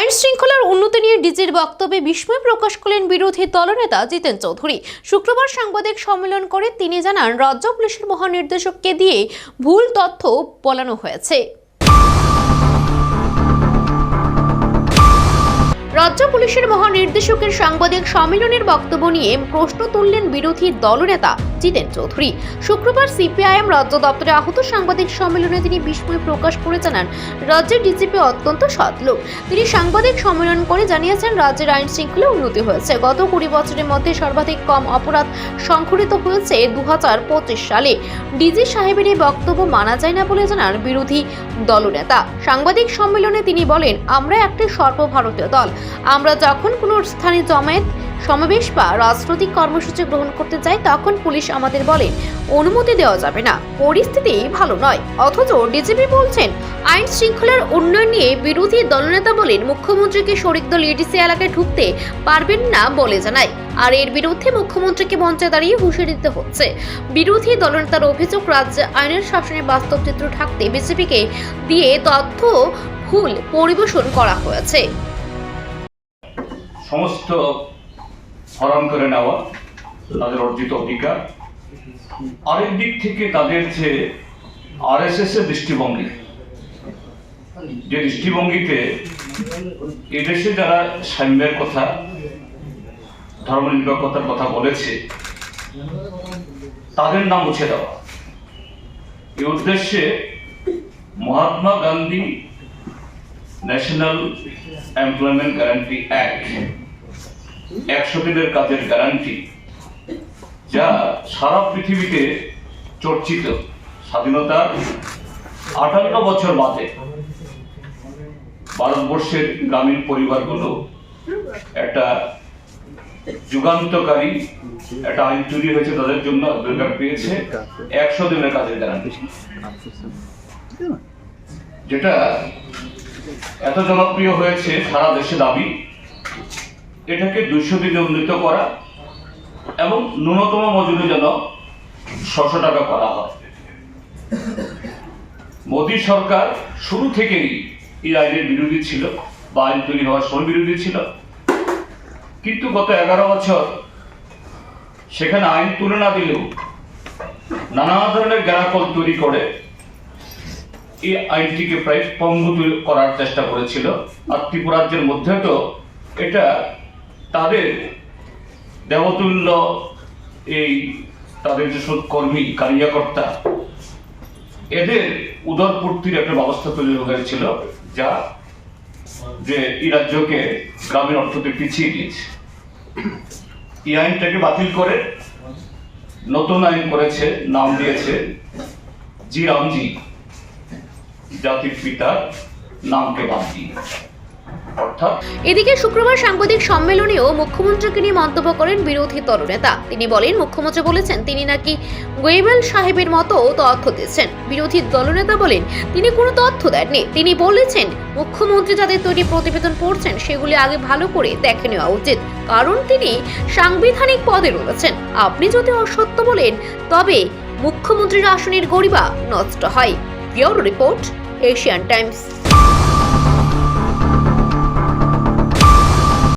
আইন শৃঙ্খলার উন্নতি নিয়ে ডিজির বক্তব্যে বিস্ময় প্রকাশ করলেন বিরোধী দলনেতা জিতেন চৌধুরী। শুক্রবার সাংবাদিক সম্মেলন করে তিনি জানান, রাজ্য পুলিশের মহানির্দেশককে দিয়ে ভুল তথ্য বলানো হয়েছে। রাজ্য পুলিশের মহানির্দেশকের সাংবাদিক সম্মেলনের বক্তব্য নিয়ে প্রশ্ন তুললেন বিরোধী দলনেতা জিতেন চৌধুরী। শুক্রবার সিপিআইএম রাজ্য দপ্তরে আহত সাংবাদিক সম্মেলনে তিনি বিস্ময় প্রকাশ করে জানান, রাজ্যের ডিজিপি অত্যন্ত সৎ লোক। তিনি সাংবাদিক সম্মেলন করে জানিয়েছেন, রাজ্যের আইন শৃঙ্খলা উন্নতি হয়েছে। গত 20 বছরের মধ্যে সর্বাধিক কম অপরাধ সংঘটিত হয়েছে 2025 সালে। ডিজি সাহেবের এই বক্তব্য মানা যায় না বলে জানান বিরোধী দলনেতা। সাংবাদিক সম্মেলনে তিনি বলেন, আমরা একটি সর্বভারতীয় দল। আমরা যখন কোনো স্থানে জমায়েত, সমাবেশ বা রাজনৈতিক কর্মসূচি গ্রহণ করতে যাই, তখন পুলিশ আমাদের বলে অনুমতি দেওয়া যাবে না, পরিস্থিতি ভালো নয়। অথচ ডিজিপি বলছেন আইন শৃঙ্খলার উন্নয়ন নিয়ে। বিরোধী দলনেতা বলেন, মুখ্যমন্ত্রীকে শরিক দল এডিসি এলাকায় ঢুকতে পারবেন না বলে জানায়, আর এর বিরুদ্ধে মুখ্যমন্ত্রীকে মঞ্চে দাঁড়িয়ে হুঁশিয়ারি দিতে হচ্ছে। বিরোধী দলনেতার অভিযোগ, রাজ্যে আইনের শাসনের বাস্তব চিত্র ঢাকতে বিজেপিকে দিয়ে তথ্য ভুল পরিবেশন করা হয়েছে। সমস্ত হরণ করে নেওয়া তাদের অর্জিত অধিকার। আরেক দিক থেকে তাদের যে আরএসএস এর দৃষ্টিভঙ্গি, যে দৃষ্টিভঙ্গিতে এদেশে যারা সাম্যের কথা, ধর্মনিরপেক্ষতার কথা বলেছে, তাদের নাম মুছে দেওয়া। এই উদ্দেশ্যে Mahatma Gandhi national employment guarantee act, 100 দিনের কাজের গ্যারান্টি, যা সারা পৃথিবীতে চর্চিত, স্বাধীনতার 58 বছর বাদে ভারতবর্ষের গ্রামীণ পরিবারগুলো একটা যুগান্তকারী একটা আইন তৈরি হয়েছে, তাদের জন্য অধিকার পেয়েছে 100 দিনের কাজের গ্যারান্টি, যেটা এত জনপ্রিয় হয়েছে সারা দেশে। দাবি এটাকে 200 দিনে উন্নীত করা এবং ন্যূনতম মজুরি যেন 600 টাকা করা হয়। মোদী সরকার শুরু থেকেই এই আইনের বিরোধী ছিল বা আইন তৈরি হওয়ার সময় বিরোধী ছিল, কিন্তু গত 11 বছর সেখানে আইন তুলে না দিলেও নানা ধরনের গ্যারাকল তৈরি করে এই আইনটিকে প্রায় পঙ্গু করার চেষ্টা করেছিল। আর ত্রিপুরাজ্যের মধ্যে তো এটা তাদের দেবতুল্য, এই তাদের যেসব কর্মী কার্যকর্তা, এদের উদরপূর্তির একটা ব্যবস্থা তৈরি হয়েছিল, যা যে এই রাজ্যকে গ্রামীণ অর্থনীতি পিছিয়ে দিয়েছে। এই আইনটাকে বাতিল করে নতুন আইন করেছে, নাম দিয়েছে জি রামজি, জাতির পিতার নামকে বাদ দিয়ে। এদিকে শুক্রবার সাংবাদিক সম্মেলনেও মুখ্যমন্ত্রীকে নিয়ে মন্তব্য করেন বিরোধী দলনেতা। তিনি বলেন, মুখ্যমন্ত্রী বলেছেন তিনি নাকি গোয়েবেল সাহেবের মতো তথ্য দিচ্ছেন। বিরোধী দলনেতা বলেন, তিনি কোনো তথ্য দেননি। তিনি বলেছেন, মুখ্যমন্ত্রী যাদের তৈরি প্রতিবেদন পড়ছেন সেগুলি আগে ভালো করে দেখে নেওয়া উচিত, কারণ তিনি সাংবিধানিক পদে রয়েছেন। আপনি যদি অসত্য বলেন তবে মুখ্যমন্ত্রীর আসনের গরিমা নষ্ট হয়। Bureau report, Asian Times.